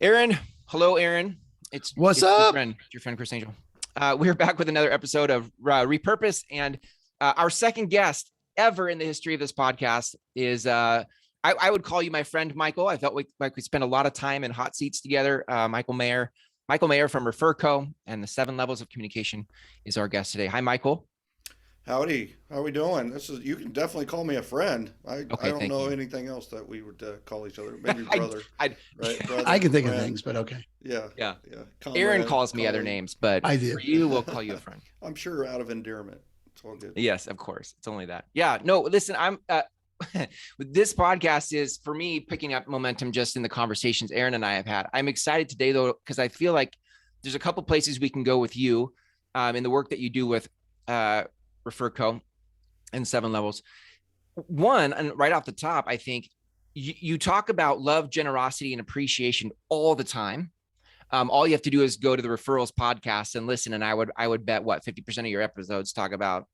Aaron, hello, Aaron. It's What's it's your up? friend, Chris Angel. We're back with another episode of Repurpose, and our second guest ever in the history of this podcast is I would call you my friend Michael. I felt like we spent a lot of time in hot seats together. Michael Maher, from Referco and the 7 levels of communication is our guest today. Hi, Michael. Howdy, how we doing? This is you can definitely call me a friend. I Okay, don't thank know you. anything else that we would call each other. Maybe I, brother, I, right? I Brother, can think of friend. things, but okay. Yeah, yeah. yeah. Aaron Comrade, calls me other colleague. names, but I for do. you, we'll call you a friend. I'm sure out of endearment. It's all good. Yes, of course. It's only that. Yeah. No, listen, I'm this podcast is for me picking up momentum just in the conversations Aaron and I have had. I'm excited today though, because I feel like there's a couple places we can go with you in the work that you do with Referco and 7 levels. One, and right off the top, I think you talk about love, generosity, and appreciation all the time. All you have to do is go to the referrals podcast and listen. And I would bet what 50% of your episodes talk about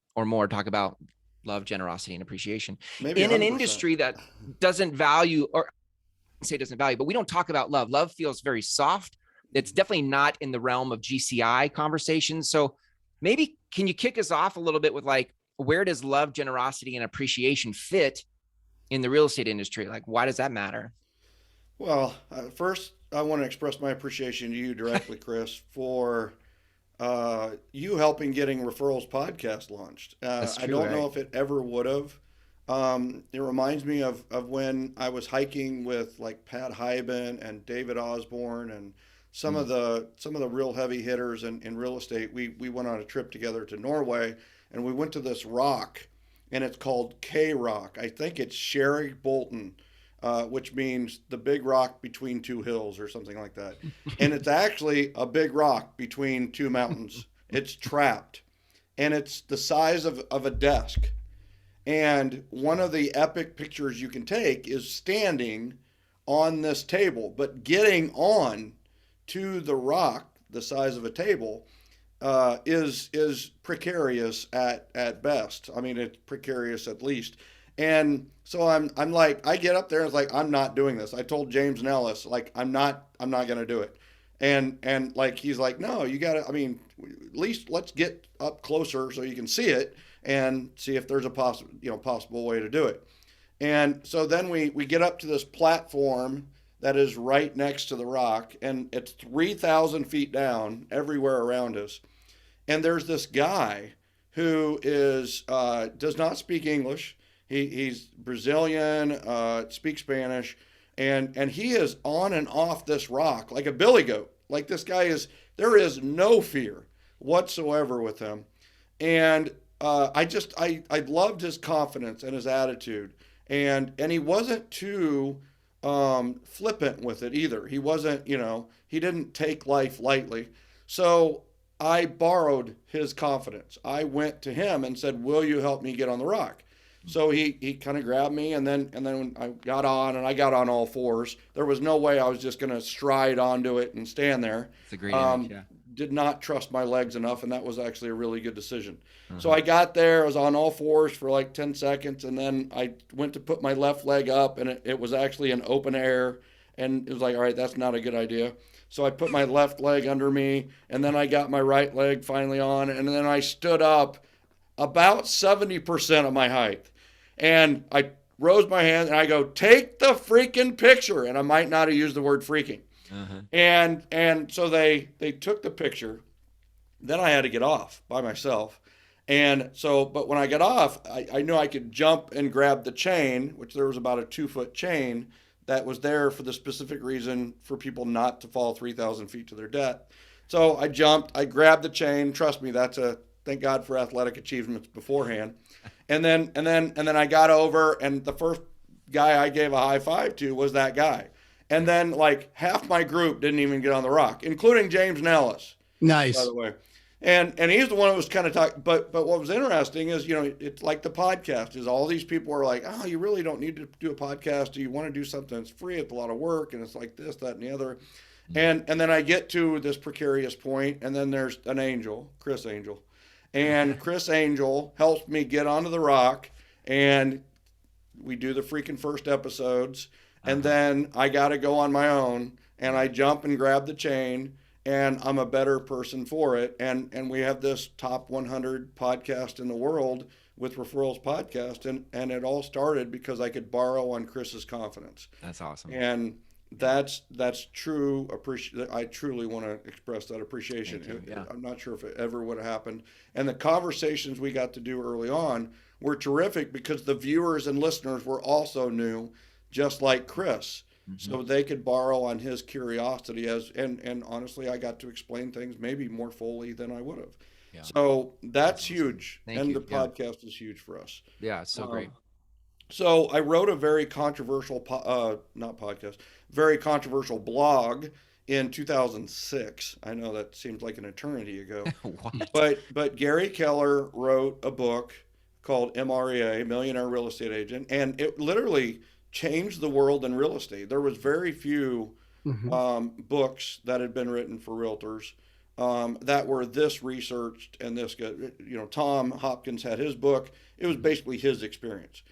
love, generosity, and appreciation Maybe in an 100%. industry that doesn't value or say doesn't value, but we don't talk about love. Love feels very soft. It's definitely not in the realm of GCI conversations. So maybe can you kick us off a little bit with like, where does love, generosity, and appreciation fit in the real estate industry? Like, why does that matter? Well, first I want to express my appreciation to you directly, Chris, for you helping getting Referrals podcast launched. That's I true, don't know right? if it ever would have. It reminds me of when I was hiking with like Pat Hyben and David Osborne and Mm. some of the real heavy hitters in real estate. We went on a trip together to Norway and we went to this rock and it's called K Rock. I think it's Sherry Bolton, which means the big rock between two hills or something like that. And it's actually a big rock between two mountains. It's trapped and it's the size of a desk. And one of the epic pictures you can take is standing on this table, but getting on to the rock the size of a table is precarious at best. I mean, it's precarious at least. And so I'm like I get up there and it's like I'm not doing this. I told James Nellis like I'm not gonna do it. And like he's like no you gotta I mean at least let's get up closer so you can see it and see if there's a possible way to do it. And so then we get up to this platform that is right next to the rock, and it's 3,000 feet down everywhere around us. And there's this guy who is does not speak English. He's Brazilian, speaks Spanish, and he is on and off this rock like a billy goat. Like this guy is, there is no fear whatsoever with him. And I loved his confidence and his attitude, and he wasn't too flippant with it either. He wasn't, he didn't take life lightly. So I borrowed his confidence. I went to him and said, "Will you help me get on the rock?" So he kind of grabbed me, and then when I got on, and I got on all fours. There was no way I was just going to stride onto it and stand there. It's a great image. Um, Yeah. did not trust my legs enough, and that was actually a really good decision. So Uh-huh. I got there, I was on all fours for like 10 seconds, and then I went to put my left leg up, and it was actually an open air, and it was like, all right, that's not a good idea. So I put my left leg under me, and then I got my right leg finally on, and then I stood up about 70% of my height. And I rose my hand, and I go, take the freaking picture. And I might not have used the word freaking. Uh-huh. And so they took the picture. Then I had to get off by myself. And so, but when I got off, I knew I could jump and grab the chain, which there was about a 2 foot chain that was there for the specific reason for people not to fall 3,000 feet to their death. So I jumped, I grabbed the chain. Trust me, that's a thank God for athletic achievements beforehand. And then I got over, and the first guy I gave a high five to was that guy. And then like half my group didn't even get on the rock, including James Nellis, by Nice. the way. And he's the one who was kind of talking. But what was interesting is it's like the podcast is all these people are like, oh, you really don't need to do a podcast. Do you want to do something that's free? It's a lot of work, and it's like this, that, and the other. And then I get to this precarious point, and then there's an angel, Chris Angel, and Chris Angel helps me get onto the rock, and we do the freaking first episodes, and Uh-huh. then I got to go on my own. and I jump and grab the chain, and I'm a better person for it. And we have this top 100 podcast in the world with Referrals Podcast, and it all started because I could borrow on Chris's confidence. That's awesome. And that's true. I truly want to express that appreciation. Thank you. Yeah. I'm not sure if it ever would have happened. And the conversations we got to do early on were terrific because the viewers and listeners were also new, just like Chris. So they could borrow on his curiosity and honestly, I got to explain things maybe more fully than I would have. Yeah. So that's awesome. huge. Thank and you. the podcast is huge for us. Yeah, it's so great. So I wrote a very controversial, not podcast, very controversial blog in 2006. I know that seems like an eternity ago, What? but Gary Keller wrote a book called MREA, Millionaire Real Estate Agent, and it literally changed the world in real estate. There was very few books that had been written for realtors that were this researched and this good. You know, Tom Hopkins had his book. It was basically his experience.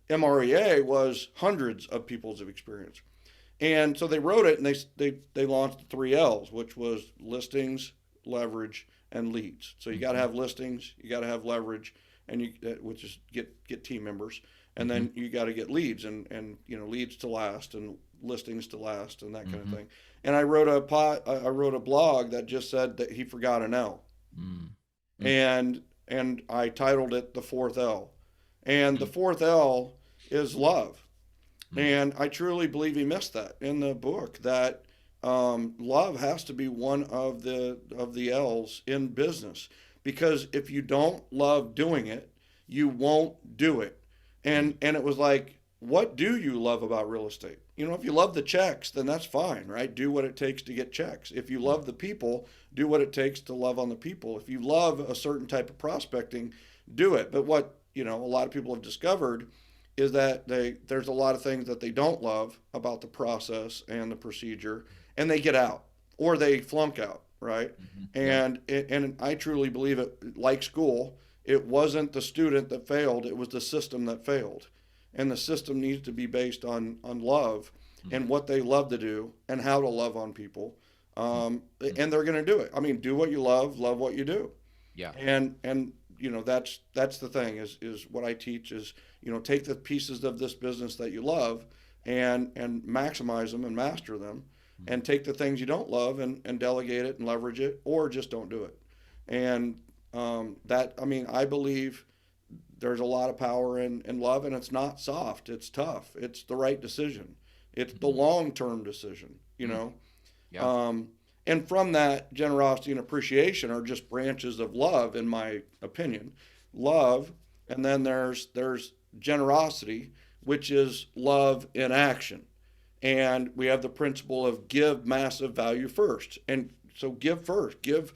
MREA was hundreds of people's experience. And so they wrote it and they launched the 3Ls, which was listings, leverage, and leads. So you got to have listings, you got to have leverage, and which is get team members, and then you got to get leads and leads to last and listings to last and that kind of thing. And I wrote a blog that just said that he forgot an L, and I titled it the fourth L, and the fourth L is love. And I truly believe he missed that in the book, that love has to be one of the L's in business, because if you don't love doing it, you won't do it. And it was like, what do you love about real estate? You know, if you love the checks, then that's fine, right? Do what it takes to get checks. If you love the people, do what it takes to love on the people. If you love a certain type of prospecting, do it. But what, a lot of people have discovered is that there's a lot of things that they don't love about the process and the procedure, and they get out or they flunk out, right? And I truly believe it, like school, it wasn't the student that failed, it was the system that failed. And the system needs to be based on love and what they love to do and how to love on people. And they're going to do it. I mean, do what you love what you do. Yeah. And that's the thing is what I teach is, take the pieces of this business that you love and maximize them and master them, and take the things you don't love and delegate it and leverage it, or just don't do it. And I believe there's a lot of power in love, and it's not soft. It's tough. It's the right decision. It's the long-term decision, Yeah. And from that, generosity and appreciation are just branches of love, in my opinion. Love, and then there's generosity, which is love in action. And we have the principle of give massive value first. And so give first. Give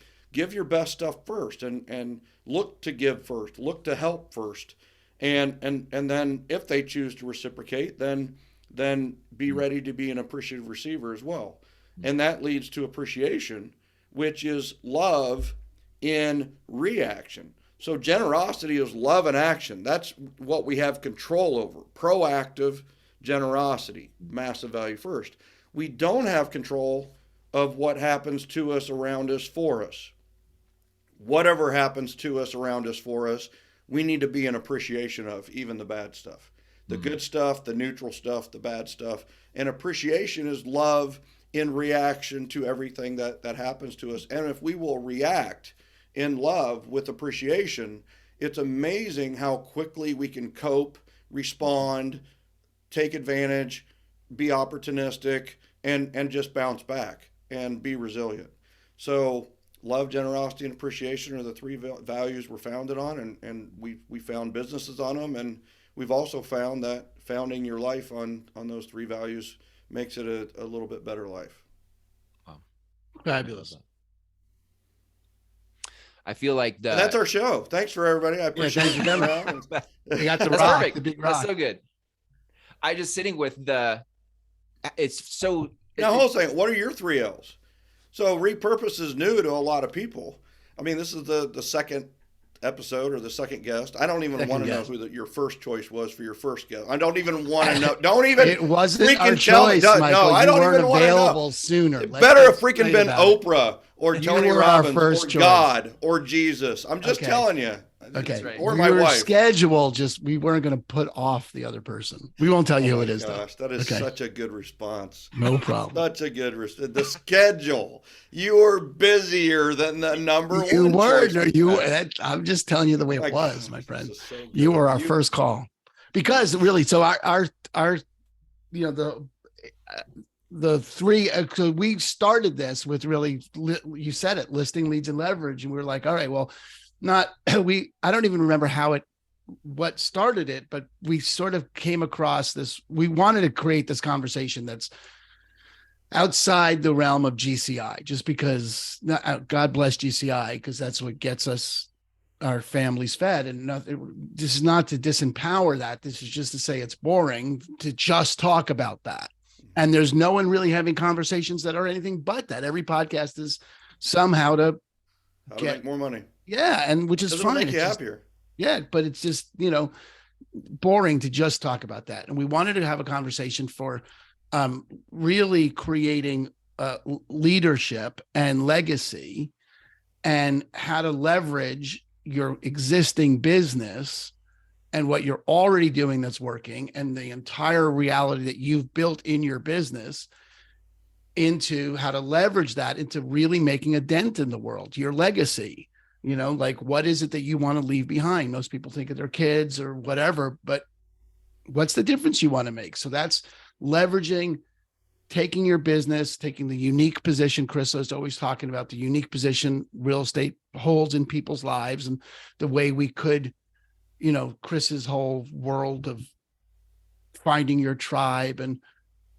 your best stuff first, and look to give first, look to help first. And then if they choose to reciprocate, then be ready to be an appreciative receiver as well. And that leads to appreciation, which is love in reaction. So generosity is love in action. That's what we have control over. Proactive generosity, massive value first. We don't have control of what happens to us, around us, for us. Whatever happens to us, around us, for us, we need to be in appreciation of, even the bad stuff. The good stuff, the neutral stuff, the bad stuff. And appreciation is love in reaction to everything that happens to us. And if we will react in love with appreciation, it's amazing how quickly we can cope, respond, take advantage, be opportunistic, and just bounce back and be resilient. So love, generosity, and appreciation are the three values we're founded on, and we found businesses on them. And we've also found that founding your life on those three values makes it a little bit better life. Wow. Fabulous. I feel like And that's our show. Thanks for everybody. I appreciate thanks you for coming coming. out. You got the That's rock, perfect. the big That's rock. so good. I just sitting with it's so. Now, hold on a second. What are your 3Ls? So RePurpose is new to a lot of people. I mean, this is the second episode or the second guest. I don't even Second want to know guest. who your first choice was for your first guest. I don't even want to know. Don't even It wasn't our freaking tell me. choice, No, Michael. I You don't weren't even want to know. available sooner. It Let's better get have freaking straight been about it. Oprah or You Tony were our Robbins first or choice. God or Jesus. I'm just Okay. telling you. Okay. right. Or my Your wife. schedule, just we weren't going to put off the other person. We won't tell you who Oh it my is, gosh, though. that is Okay. such a good response. No problem. Such a good the schedule. You were busier than the number You one. were. choice No, we you. had. I'm just telling you the way My it was, gosh, my friend. this is so good. You were our first call, because really, so our you know the three. So we started this with really, you said it, listing, leads, and leverage, and we were like, all right, well, not we. I don't even remember what started it, but we sort of came across this. We wanted to create this conversation that's outside the realm of GCI, just because God bless GCI, because that's what gets us our families fed. And this is not to disempower that. This is just to say it's boring to just talk about that. And there's no one really having conversations that are anything but that. Every podcast is somehow to How to make more money. Yeah. And which is Doesn't fine. make you It's just, happier. yeah, but it's just, boring to just talk about that. And we wanted to have a conversation for really creating leadership and legacy, and how to leverage your existing business and what you're already doing that's working, and the entire reality that you've built in your business, into how to leverage that into really making a dent in the world, your legacy. Like, what is it that you want to leave behind? Most people think of their kids or whatever, but what's the difference you want to make? So that's leveraging, taking your business, taking the unique position. Chris is always talking about the unique position real estate holds in people's lives, and the way we could, Chris's whole world of finding your tribe and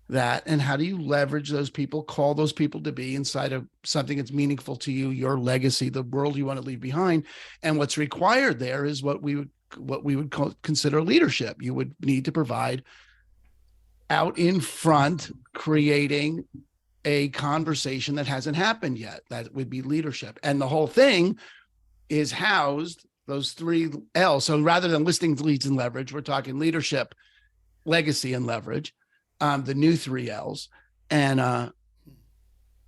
that, and how do you leverage those people, call those people to be inside of something that's meaningful to you, your legacy, the world you want to leave behind. And what's required there is what we would consider leadership. You would need to provide out in front, creating a conversation that hasn't happened yet. That would be leadership. And the whole thing is housed, those three L's. So rather than listing, leads, and leverage, we're talking leadership, legacy, and leverage. The new three L's, and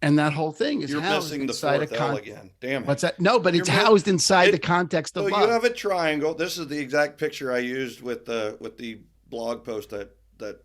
that whole thing is You're housed missing the inside fourth L again. Damn it. What's that? No, but it's housed inside the context of so love. you have a triangle. This is the exact picture I used with the blog post that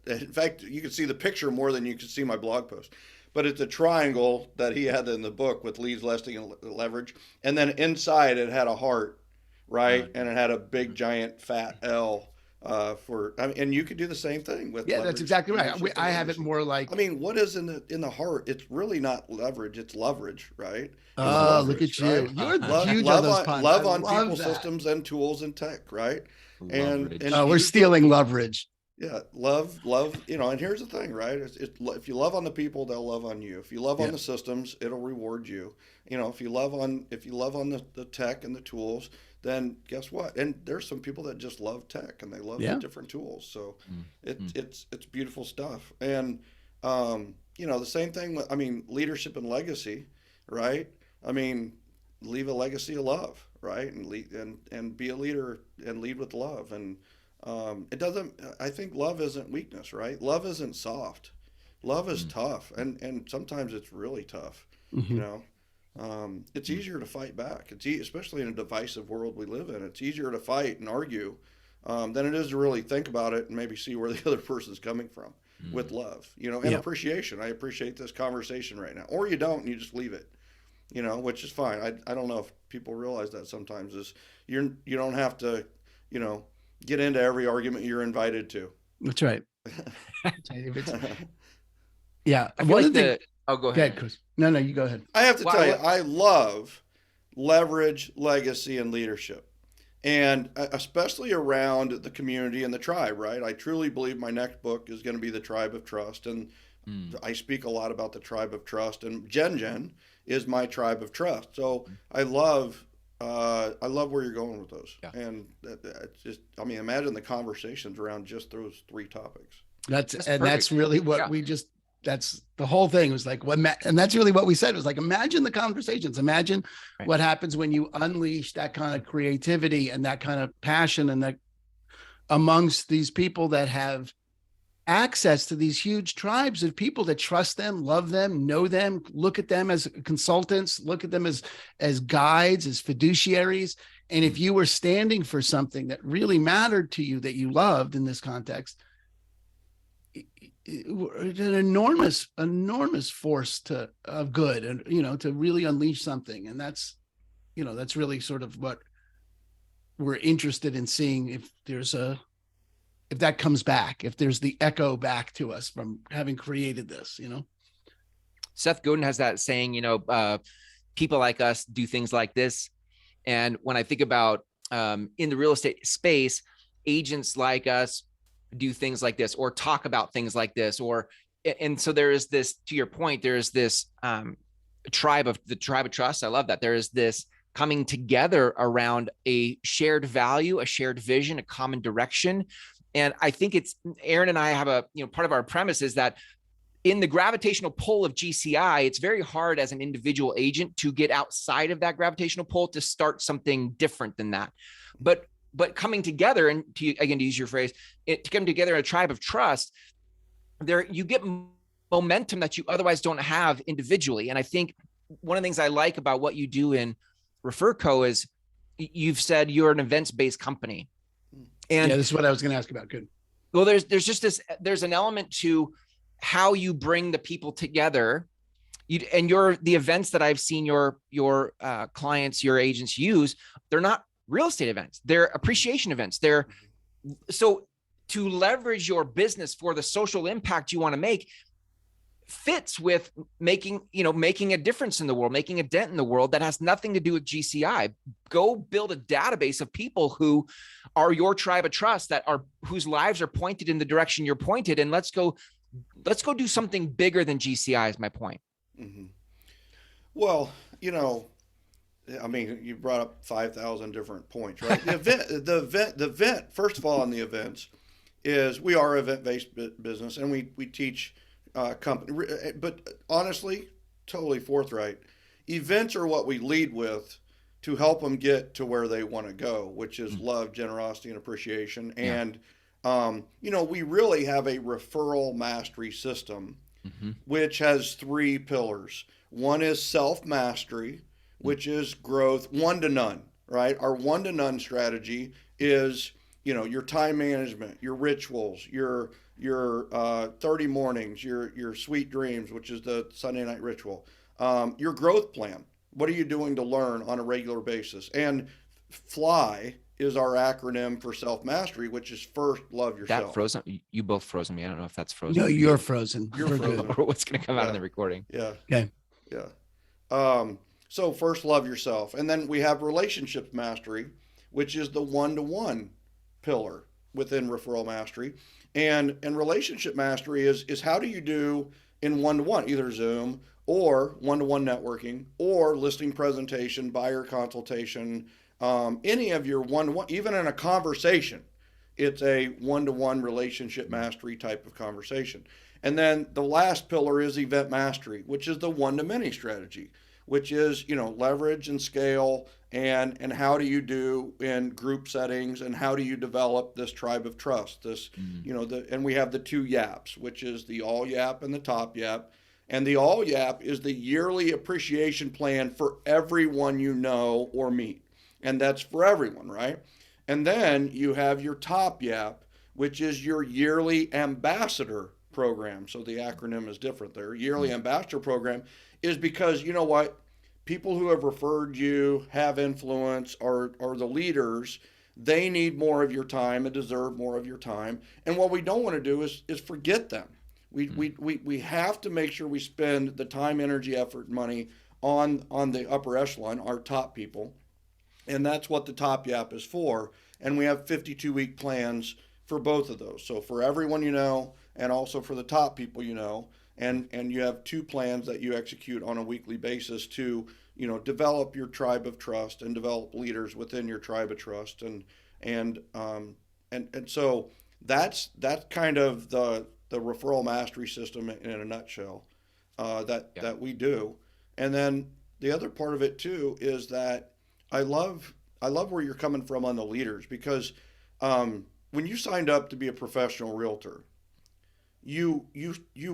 in fact you can see the picture more than you can see my blog post. But it's a triangle that he had in the book with leads, listing, and leverage, and then inside it had a heart, right? And it had a big giant fat L. And you could do the same thing with that's leverage. exactly right. I have it more like, what is in the heart? It's really not leverage, it's leverage, right? Oh, look at you. Right? You're huge on those puns. Love on love people, that. systems, and tools and tech, right? Leverage. And we're stealing leverage. Yeah, love, and here's the thing, right? If you love on the people, they'll love on you. If you love on the systems, it'll reward you. If you love on the tech and the tools, then guess what? And there's some people that just love tech and they love the different tools. So it's beautiful stuff. And the same thing with, leadership and legacy, right? Leave a legacy of love, right? And lead and be a leader and lead with love. And I think love isn't weakness, right? Love isn't soft. Love is tough. And sometimes it's really tough, it's easier to fight back. Especially in a divisive world we live in. It's easier to fight and argue than it is to really think about it and maybe see where the other person's coming from with love, and appreciation. I appreciate this conversation right now. Or you don't, and you just leave it, which is fine. I don't know if people realize that sometimes is you don't have to, get into every argument you're invited to. That's right. Yeah. I feel like oh, go ahead. Chris. No, you go ahead. I have to tell you, I love leverage, legacy, and leadership. And especially around the community and the tribe, right? I truly believe my next book is going to be The Tribe of Trust. And I speak a lot about the Tribe of Trust. And Jen is my Tribe of Trust. So I love where you're going with those. Yeah. And it's just, imagine the conversations around just those three topics. That's really what we just that's the whole thing. It was like, and that's really what we said. It was like, imagine the conversations. Imagine what happens when you unleash that kind of creativity and that kind of passion, and that amongst these people that have access to these huge tribes of people that trust them, love them, know them, look at them as consultants, look at them as guides, as fiduciaries. And if you were standing for something that really mattered to you, that you loved in this context, it's an enormous force of good, and to really unleash something. And that's really sort of what we're interested in seeing, if that comes back, if there's the echo back to us from having created this. Seth Godin has that saying, people like us do things like this. And when I think about in the real estate space, agents like us do things like this, or talk about things like this, and so there is this, to your point, there is this tribe of trust. I love that. There is this coming together around a shared value, a shared vision, a common direction. And I think it's, Aaron and I have part of our premise is that in the gravitational pull of GCI, it's very hard as an individual agent to get outside of that gravitational pull to start something different than that. But coming together, and to use your phrase, to come together in a tribe of trust, there you get momentum that you otherwise don't have individually. And I think one of the things I like about what you do in Referco is you've said you're an events-based company. And this is what I was going to ask about. Good. Well, there's just there's an element to how you bring the people together. The events that I've seen your clients, your agents use, they're not real estate events. They're appreciation events. So to leverage your business for the social impact you want to make fits with making a difference in the world, making a dent in the world that has nothing to do with GCI. Go build a database of people who are your tribe of trust, whose lives are pointed in the direction you're pointed. And let's go do something bigger than GCI is my point. Mm-hmm. Well, I mean, you brought up 5,000 different points, right? The event, first of all, on the events is we are an event-based business, and we teach company, but honestly, totally forthright, events are what we lead with to help them get to where they want to go, which is love, generosity, and appreciation. Yeah. And, we really have a referral mastery system, which has 3 pillars. One is self-mastery, which is growth, 1 to none, right? Our 1 to none strategy is, your time management, your rituals, your 30 mornings, your sweet dreams, which is the Sunday night ritual, your growth plan. What are you doing to learn on a regular basis? And FLY is our acronym for self-mastery, which is first love yourself. That frozen? You both frozen me. I don't know if that's frozen. No, you're frozen. You're frozen. What's going to come out in the recording? Yeah. Okay. Yeah. So first love yourself. And then we have relationships mastery, which is the 1-to-1 pillar within referral mastery. And relationship mastery is how do you do in 1-to-1, either Zoom or 1-to-1 networking or listing presentation, buyer consultation, any of your 1-to-1, even in a conversation, it's a 1-to-1 relationship mastery type of conversation. And then the last pillar is event mastery, which is the 1-to-many strategy, which is, leverage and scale, and how do you do in group settings, and how do you develop this tribe of trust, this, and we have the 2 YAPs, which is the all YAP and the top YAP. And the all YAP is the yearly appreciation plan for everyone you know or meet. And that's for everyone, right? And then you have your top YAP, which is your yearly ambassador program. So the acronym is different there. Yearly ambassador program is because, you know what? People who have referred you, have influence, are the leaders. They need more of your time and deserve more of your time. And what we don't want to do is forget them. We have to make sure we spend the time, energy, effort, and money on the upper echelon, our top people. And that's what the top YAP is for. And we have 52-week plans for both of those. So for everyone and also for the top people and you have 2 plans that you execute on a weekly basis to develop your tribe of trust and develop leaders within your tribe of trust, and so that's kind of the the referral mastery system in a nutshell, that we do. And then the other part of it too is that I love where you're coming from on the leaders, because when you signed up to be a professional realtor, you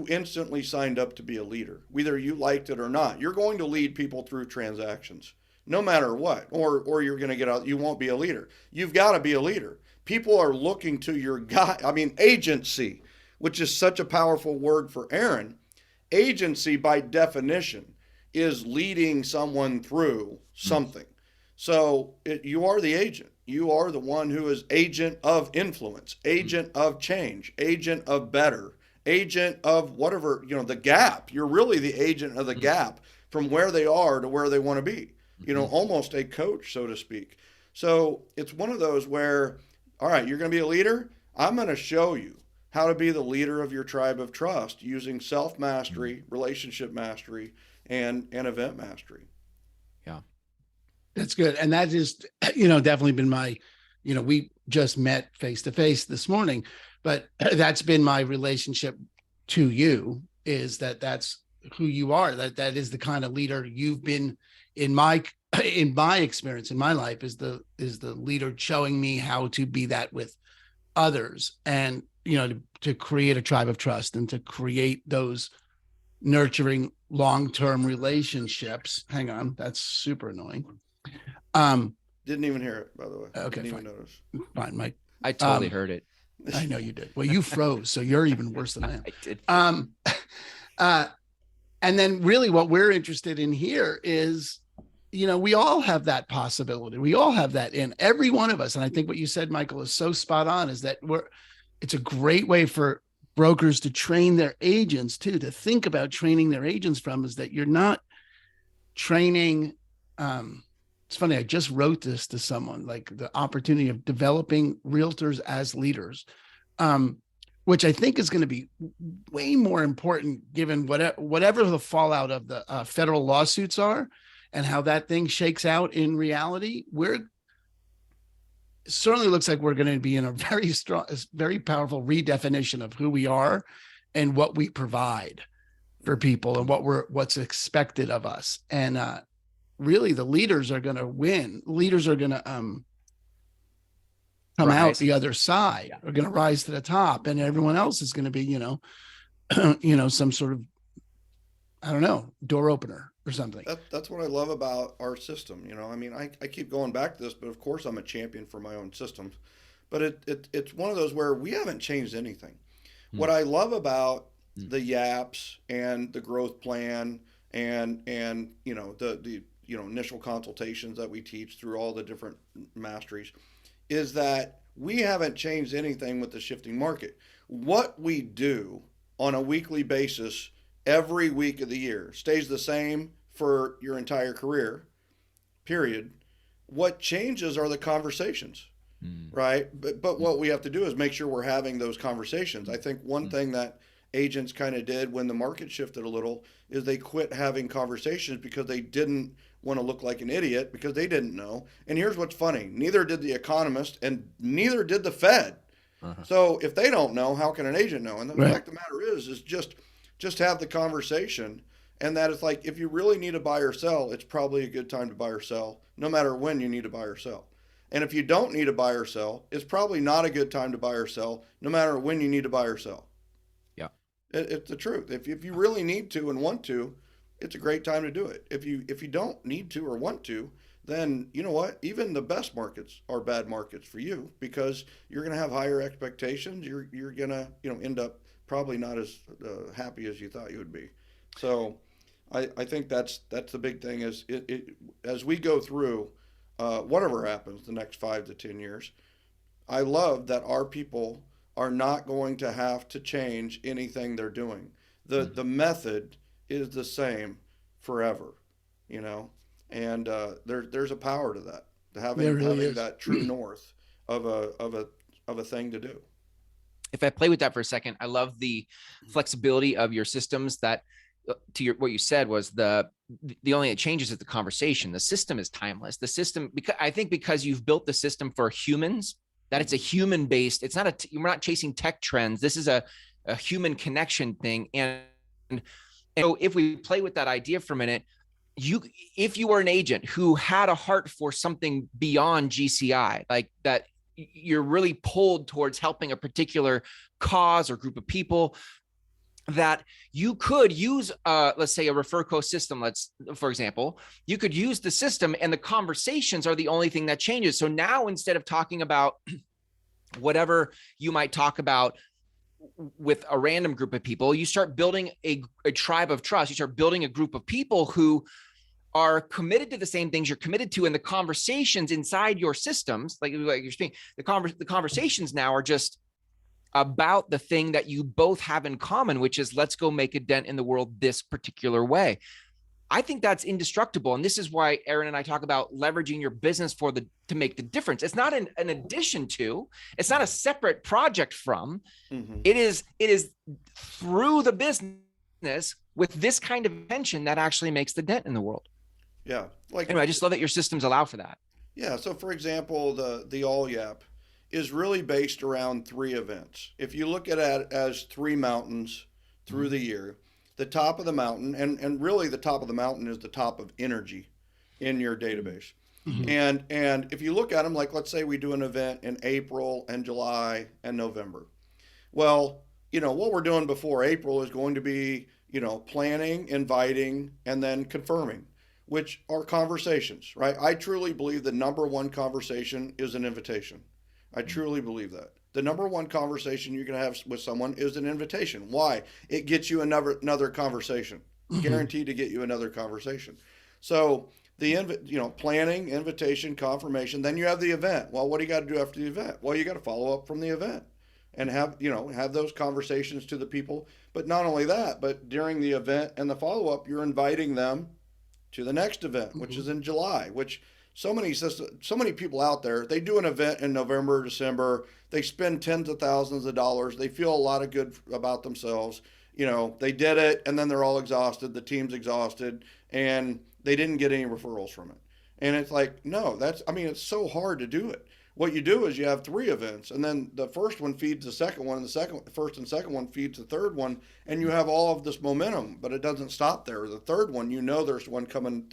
instantly signed up to be a leader, whether you liked it or not. You're going to lead people through transactions, no matter what, or you're going to get out. You won't be a leader. You've got to be a leader. People are looking to your agency, which is such a powerful word for Aaron. Agency, by definition, is leading someone through something. So you are the agent. You are the one who is agent of influence, agent of change, agent of better, agent of whatever, the gap. You're really the agent of the gap from where they are to where they want to be, almost a coach, so to speak. So it's one of those where, all right, you're going to be a leader. I'm going to show you how to be the leader of your tribe of trust using self-mastery, relationship mastery, and event mastery. Yeah. That's good. And that is, definitely been my, we just met face to face this morning, but that's been my relationship to you, is that's who you are. That is the kind of leader you've been in my experience in my life, is the leader showing me how to be that with others, and, to create a tribe of trust and to create those nurturing long-term relationships. Hang on. That's super annoying. Didn't even hear it, by the way. Okay, Didn't fine. even notice. Fine, Mike. I totally heard it. I know you did. Well, you froze, so you're even worse than I I am. And then really what we're interested in here is, we all have that possibility. We all have that in every one of us. And I think what you said, Michael, is so spot on, is that it's a great way for brokers to train their agents too, to think about training their agents from, is that you're not training. It's funny, I just wrote this to someone, like the opportunity of developing realtors as leaders, which I think is going to be way more important given whatever the fallout of the federal lawsuits are and how that thing shakes out in reality. Certainly looks like we're going to be in a very strong, very powerful redefinition of who we are and what we provide for people and what's expected of us. And really the leaders are going to win. Leaders are going to come out the other side, are going to rise to the top, and everyone else is going to be, some sort of, I don't know, door opener or something. That's what I love about our system. I keep going back to this, but of course I'm a champion for my own systems. But it's one of those where we haven't changed anything. What I love about the YAPs and the growth plan and the initial consultations that we teach through all the different masteries is that we haven't changed anything with the shifting market. What we do on a weekly basis every week of the year stays the same for your entire career, period. What changes are the conversations, right? But what we have to do is make sure we're having those conversations. I think one thing that agents kind of did when the market shifted a little is they quit having conversations because they didn't want to look like an idiot, because they didn't know. And here's what's funny. Neither did the economist and neither did the Fed. So if they don't know, how can an agent know? And the fact of the matter is just have the conversation. And that it's like, if you really need to buy or sell, it's probably a good time to buy or sell, no matter when you need to buy or sell. And if you don't need to buy or sell, it's probably not a good time to buy or sell, no matter when you need to buy or sell. Yeah. It's the truth. If you really need to and want to, it's a great time to do it. If you don't need to or want to, then you know what? Even the best markets are bad markets for you, because you're going to have higher expectations. You're going to end up probably not as happy as you thought you would be. So I think that's the big thing is as we go through whatever happens the next 5 to 10 years, I love that our people are not going to have to change anything they're doing. The method is the same forever, and there's a power to that, to having that true north of a thing to do. If I play with that for a second, I love the flexibility of your systems. That what you said was the only changes is the conversation. The system is timeless. The system, because you've built the system for humans, that it's a human based. It's not we're not chasing tech trends. This is a a human connection thing. And so if we play with that idea for a minute, if you were an agent who had a heart for something beyond GCI, like that, you're really pulled towards helping a particular cause or group of people, that you could use, let's say a Referco system, for example, you could use the system and the conversations are the only thing that changes. So now instead of talking about whatever you might talk about with a random group of people, you start building a tribe of trust. You start building a group of people who are committed to the same things you're committed to, and the conversations inside your systems, like you're speaking, the conversations now are just about the thing that you both have in common, which is let's go make a dent in the world this particular way. I think that's indestructible. And this is why Aaron and I talk about leveraging your business to make the difference. It's not an addition to, it's not a separate project from, it is through the business with this kind of intention that actually makes the dent in the world. Yeah. Anyway, I just love that your systems allow for that. Yeah. So for example, the All Yap is really based around 3 events. If you look at it as 3 mountains through the year, the top of the mountain, and really the top of the mountain is the top of energy in your database. And if you look at them, like let's say we do an event in April and July and November. Well, what we're doing before April is going to be, planning, inviting, and then confirming, which are conversations, right? I truly believe the number one conversation is an invitation. I truly believe that. The number one conversation you're going to have with someone is an invitation. Why? It gets you another conversation, guaranteed to get you another conversation. So the planning, invitation, confirmation, then you have the event. Well, what do you got to do after the event? Well, you got to follow up from the event and have those conversations to the people. But not only that, but during the event and the follow up, you're inviting them to the next event, which is in July, which so many people out there, they do an event in November, December, they spend tens of thousands of dollars, they feel a lot of good about themselves, they did it, and then they're all exhausted, the team's exhausted, and they didn't get any referrals from it. And it's like, no, it's so hard to do it. What you do is you have 3 events, and then the first one feeds the second one, and the first and second one feeds the third one, and you have all of this momentum, but it doesn't stop there. The third one, there's one coming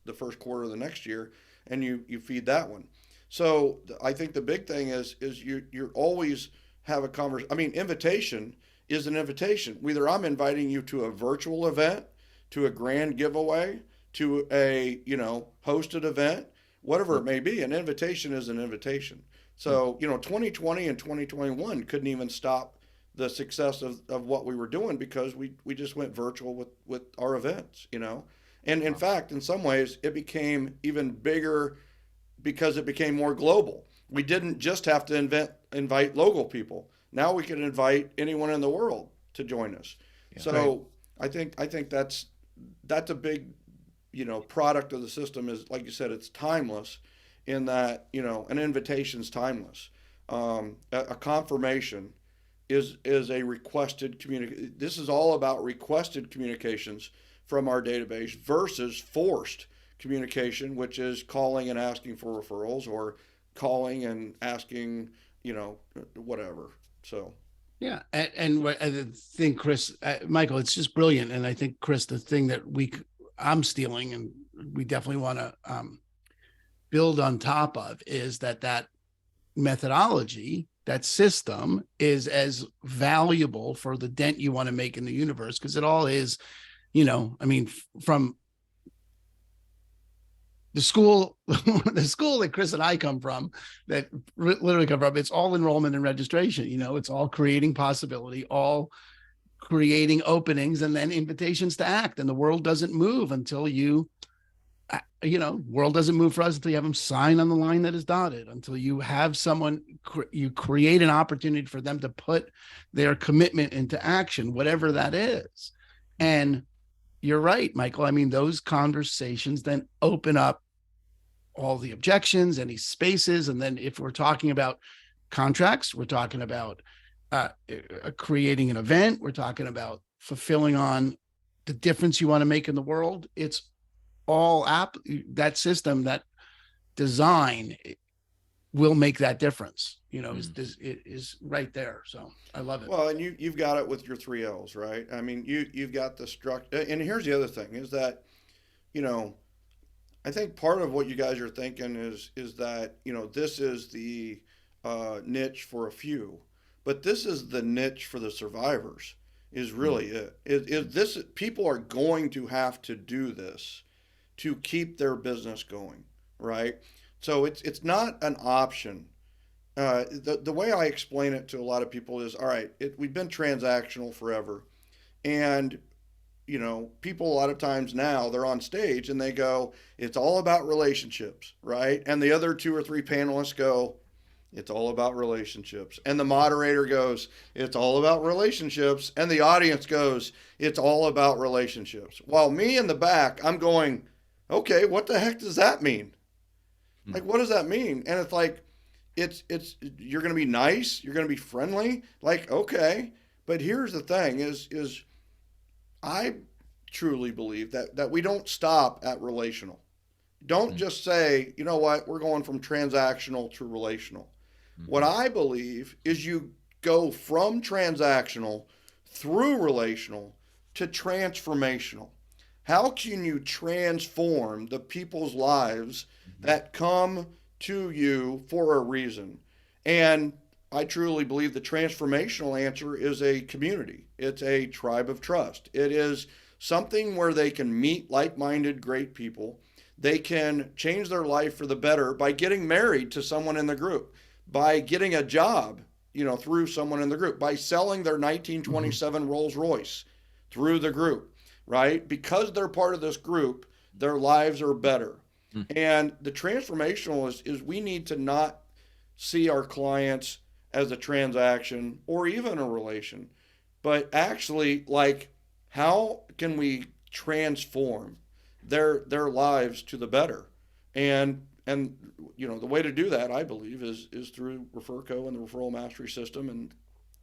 the first quarter of the next year, and you feed that one. So I think the big thing is you always have a conversation. Invitation is an invitation. Whether I'm inviting you to a virtual event, to a grand giveaway, to a hosted event, whatever it may be, an invitation is an invitation. So 2020 and 2021 couldn't even stop the success of what we were doing because we just went virtual with our events. And in fact, in some ways, it became even bigger because it became more global. We didn't just have to invite local people. Now we can invite anyone in the world to join us. Yeah, so right. I think that's a big, product of the system is, like you said, it's timeless in that, an invitation's timeless. A confirmation is a requested communication. This is all about requested communications from our database versus forced communication, which is calling and asking for referrals or calling and asking, whatever. So. Yeah. And what I think, Chris, Michael, it's just brilliant. And I think, Chris, the thing that I'm stealing and we definitely want to build on top of is that methodology, that system is as valuable for the dent you want to make in the universe, because it all is, from the school that Chris and I come from, that literally come from, it's all enrollment and registration. It's all creating possibility, all creating openings, and then invitations to act. And the world doesn't move until world doesn't move for us until you have them sign on the line that is dotted, until you have someone, you create an opportunity for them to put their commitment into action, whatever that is. And you're right, Michael. Those conversations then open up all the objections, any spaces. And then if we're talking about contracts, we're talking about creating an event, we're talking about fulfilling on the difference you want to make in the world. It's all that system, that design will make that difference. is right there. So I love it. Well, and you've got it with your 3 L's, right? I mean, you've got the structure. And here's the other thing is that, you know, I think part of what you guys are thinking is that, you know, this is the niche for a few, but this is the niche for the survivors is really it. This people are going to have to do this to keep their business going, right? So it's not an option. The way I explain it to a lot of people is, all right, we've been transactional forever, and you know, people a lot of times now they're on stage and they go, it's all about relationships, right? And the other 2 or 3 panelists go, it's all about relationships. And the moderator goes, it's all about relationships. And the audience goes, it's all about relationships. While me in the back, I'm going, okay, what the heck does that mean? Like, what does that mean? And it's like, it's you're going to be nice, you're going to be friendly. Like, okay. But here's the thing is I truly believe that we don't stop at relational. Don't just say, you know what, we're going from transactional to relational. What I believe is you go from transactional through relational to transformational. How can you transform the people's lives that come to you for a reason? And I truly believe the transformational answer is a community. It's a tribe of trust. It is something where they can meet like-minded great people. They can change their life for the better by getting married to someone in the group, by getting a job, you know, through someone in the group, by selling their 1927 Rolls Royce through the group, right? Because they're part of this group, their lives are better. And the transformational is we need to not see our clients as a transaction or even a relation, but actually, like, how can we transform their lives to the better? And you know, the way to do that, I believe, is through Referco and the referral mastery system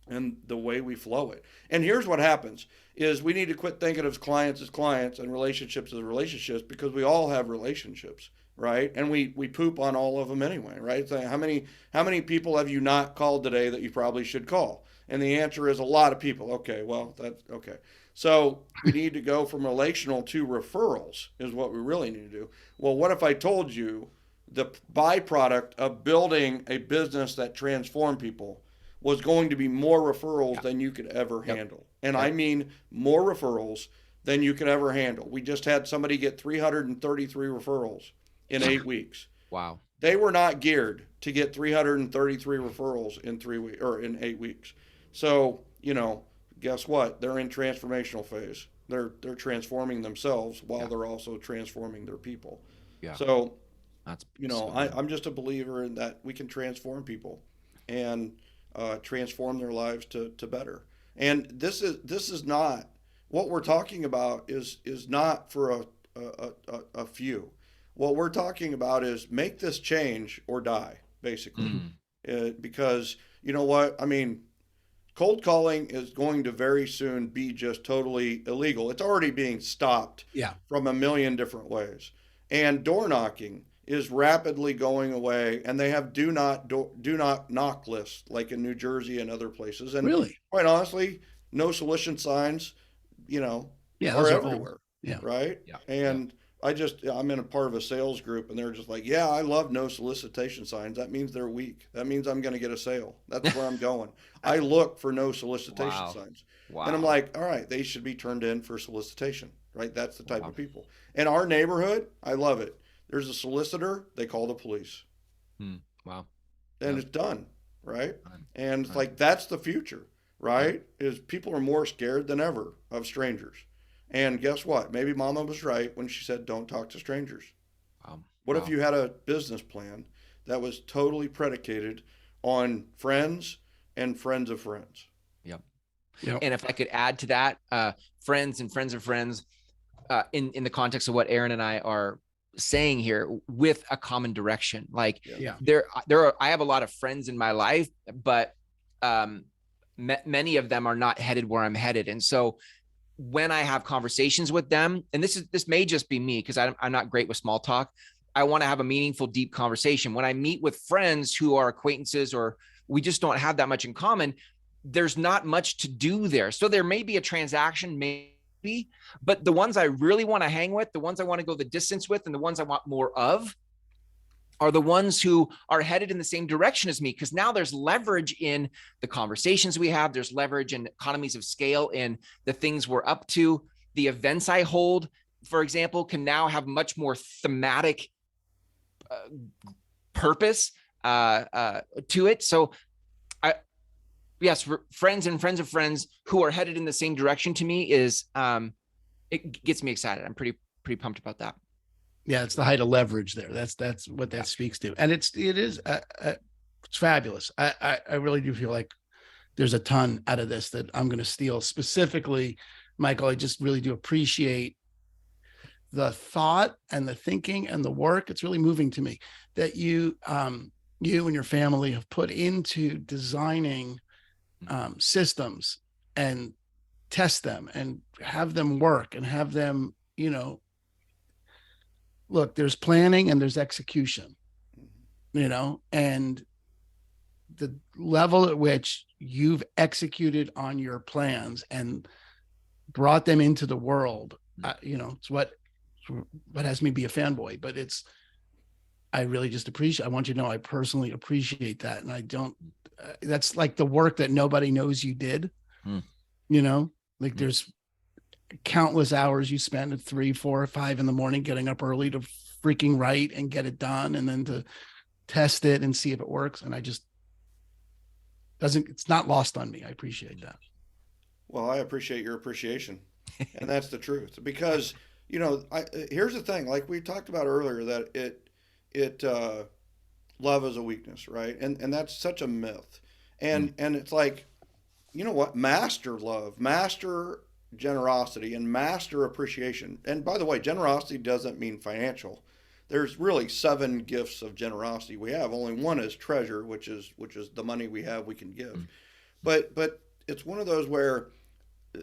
and the way we flow it. And here's what happens is we need to quit thinking of clients as clients and relationships as relationships, because we all have relationships, right? And we poop on all of them anyway, right? So how many people have you not called today that you probably should call? And the answer is a lot of people. Okay, well, that's okay. So we need to go from relational to referrals is what we really need to do. Well, what if I told you the byproduct of building a business that transformed people was going to be more referrals than you could ever handle? And I mean more referrals than you could ever handle. We just had somebody get 333 referrals in 8 weeks. Wow. They were not geared to get 333 referrals in 3 weeks or in 8 weeks. So, you know, guess what? They're in transformational phase. They're transforming themselves while they're also transforming their people. Yeah. So, that's, you know, I'm just a believer in that we can transform people and transform their lives to better. And this is not what we're talking about is not for a few. What we're talking about is make this change or die, basically. Because you know what? I mean, cold calling is going to very soon be just totally illegal. It's already being stopped from a million different ways. And door knocking is rapidly going away, and they have do not knock lists like in New Jersey and other places. And really, quite honestly, no solicitation signs, you know, are everywhere. Right. And I'm in a part of a sales group, and they're just like, yeah, I love no solicitation signs. That means they're weak. That means I'm going to get a sale. That's where I'm going. I look for no solicitation signs. And I'm like, all right, they should be turned in for solicitation, right? That's the type of people. In our neighborhood, I love it. There's a solicitor, they call the police. Wow. And it's done, right? And it's like, that's the future, right? Is people are more scared than ever of strangers. And guess what? Maybe Mama was right when she said, don't talk to strangers. What if you had a business plan that was totally predicated on friends and friends of friends? Yep. And if I could add to that, friends and friends of friends, in the context of what Aaron and I are saying here, with a common direction. Like there are, I have a lot of friends in my life, but many of them are not headed where I'm headed. And so when I have conversations with them, and this may just be me, because I'm not great with small talk. I want to have a meaningful, deep conversation. When I meet with friends who are acquaintances or we just don't have that much in common. There's not much to do there. So there may be a transaction, maybe, but the ones I really want to hang with, the ones I want to go the distance with, and the ones I want more of are the ones who are headed in the same direction as me. Because now there's leverage in the conversations we have. There's leverage and economies of scale in the things we're up to. The events I hold, for example, can now have much more thematic purpose to it. So yes, friends and friends of friends who are headed in the same direction to me is, it gets me excited. I'm pretty pumped about that. Yeah, it's the height of leverage there. That's what that speaks to, and it's fabulous. I really do feel like there's a ton out of this that I'm going to steal. Specifically, Michael, I just really do appreciate the thought and the thinking and the work. It's really moving to me that you and your family have put into designing systems and test them and have them work and have them, look, there's planning and there's execution, and the level at which you've executed on your plans and brought them into the world, it's what has me be a fanboy, but I really just appreciate, I want you to know, I personally appreciate that. And I don't, that's like the work that nobody knows you did, there's countless hours you spend at 3, 4, 5 in the morning, getting up early to freaking write and get it done. And then to test it and see if it works. And it's not lost on me. I appreciate that. Well, I appreciate your appreciation. And that's the truth, because, here's the thing, like we talked about earlier, that love is a weakness, right? And that's such a myth. And it's like, you know what? Master love, master generosity, and master appreciation. And by the way, generosity doesn't mean financial. There's really 7 gifts of generosity we have. Only one is treasure, which is the money we have we can give. But it's one of those where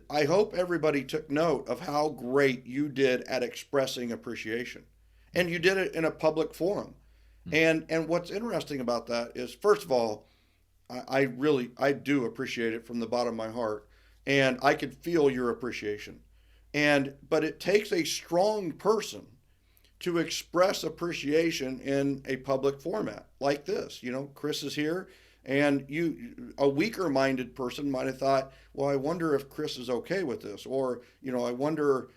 I hope everybody took note of how great you did at expressing appreciation. And you did it in a public forum. And what's interesting about that is, first of all, I do appreciate it from the bottom of my heart. And I could feel your appreciation. But it takes a strong person to express appreciation in a public format like this. Chris is here, and a weaker minded person might have thought, well, I wonder if Chris is okay with this, or, I wonder,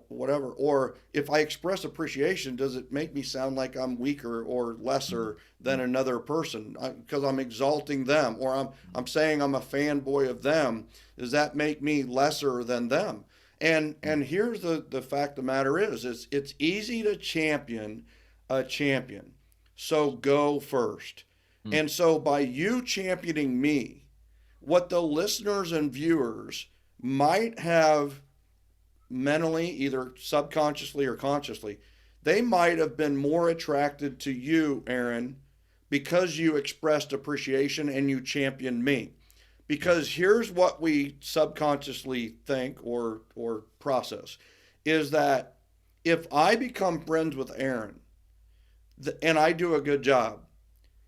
whatever, or if I express appreciation, does it make me sound like I'm weaker or lesser than another person because I'm exalting them, or I'm saying I'm a fanboy of them? Does that make me lesser than them? And here's the fact of the matter is it's easy to champion a champion. So go first. And so by you championing me, what the listeners and viewers might have mentally, either subconsciously or consciously, they might have been more attracted to you, Aaron, because you expressed appreciation and you championed me. Because here's what we subconsciously think or process, is that if I become friends with Aaron and I do a good job,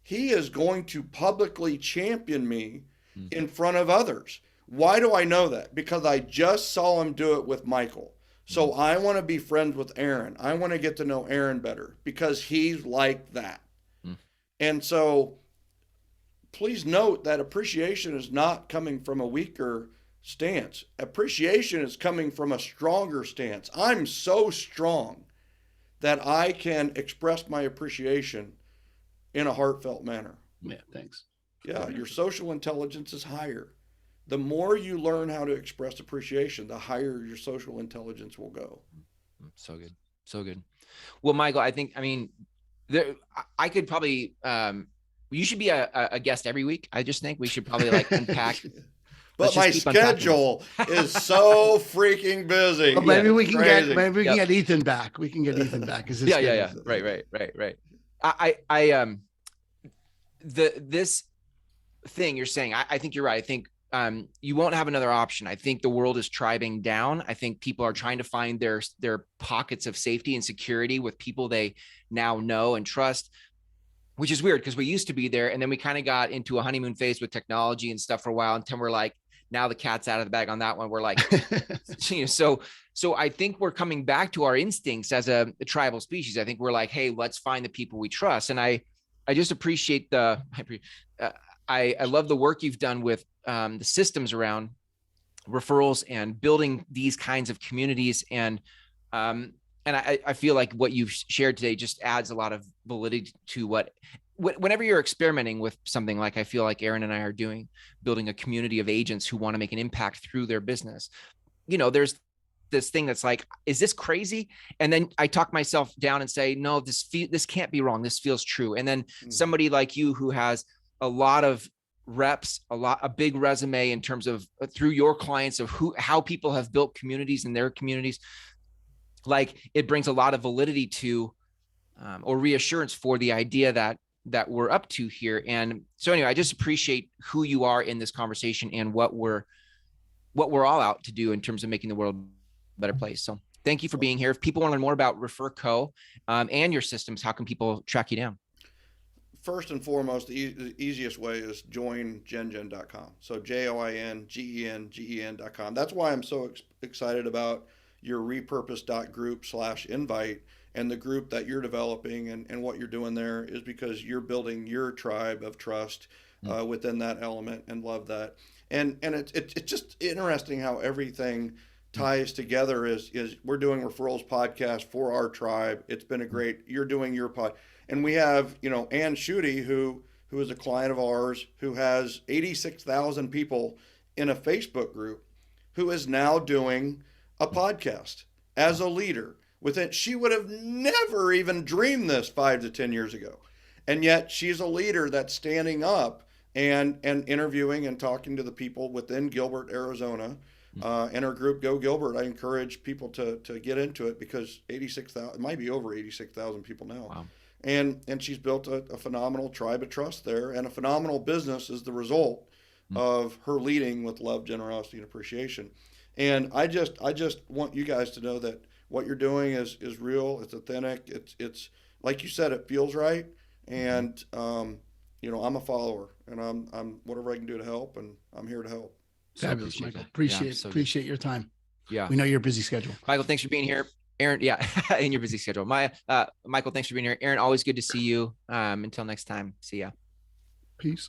he is going to publicly champion me in front of others. Why do I know that? Because I just saw him do it with Michael. So I want to be friends with Aaron. I want to get to know Aaron better because he's like that. And so please note that appreciation is not coming from a weaker stance. Appreciation is coming from a stronger stance. I'm so strong that I can express my appreciation in a heartfelt manner. Yeah, thanks. Yeah, your social intelligence is higher. The more you learn how to express appreciation, the higher your social intelligence will go. So good. So good. Well, Michael, I could probably, you should be a guest every week. I just think we should probably unpack. But my schedule is so freaking busy. Well, maybe we can get Ethan back. We can get Ethan back. Yeah. Right. This thing you're saying, I think you're right. I think you won't have another option. I think the world is tribing down. I think people are trying to find their pockets of safety and security with people they now know and trust. which is weird because we used to be there. And then we kind of got into a honeymoon phase with technology and stuff for a while. Until we're like, now the cat's out of the bag on that one. We're like, so I think we're coming back to our instincts as a tribal species. I think we're like, hey, let's find the people we trust. And I just appreciate I love the work you've done with the systems around referrals and building these kinds of communities. And I feel like what you've shared today just adds a lot of validity to whenever you're experimenting with something like I feel like Aaron and I are doing, building a community of agents who want to make an impact through their business. There's this thing that's like, is this crazy? And then I talk myself down and say, no, this can't be wrong. This feels true. And then somebody like you who has a lot of reps, a big resume in terms of through your clients of how people have built communities in their communities, like it brings a lot of validity to or reassurance for the idea that we're up to here. And so anyway, I just appreciate who you are in this conversation and what we're all out to do in terms of making the world a better place. So thank you for being here. If people want to learn more about Referco and your systems, how can people track you down? First and foremost, the easiest way is joingengen.com. So joingen.com. That's why I'm so excited about your repurpose.group/invite and the group that you're developing and what you're doing there is because you're building your tribe of trust within that element, and love that. And it's just interesting how everything ties together. Is we're doing referrals podcast for our tribe. It's been a great. You're doing your pod, and we have Ann Schutte who is a client of ours who has 86,000 people in a Facebook group, who is now doing a podcast as a leader. With it, she would have never even dreamed this 5 to 10 years ago, and yet she's a leader that's standing up and interviewing and talking to the people within Gilbert, Arizona. And our group, Go Gilbert, I encourage people to get into it because 86,000, it might be over 86,000 people now. Wow. And she's built a phenomenal tribe of trust there, and a phenomenal business is the result of her leading with love, generosity, and appreciation. And I just want you guys to know that what you're doing is real. It's authentic. It's like you said, it feels right. And I'm a follower, and I'm whatever I can do to help, and I'm here to help. Fabulous, Michael. Appreciate your time. Yeah. We know your busy schedule. Michael, thanks for being here. Aaron, yeah, in your busy schedule. Michael, thanks for being here. Aaron, always good to see you. Until next time, see ya. Peace.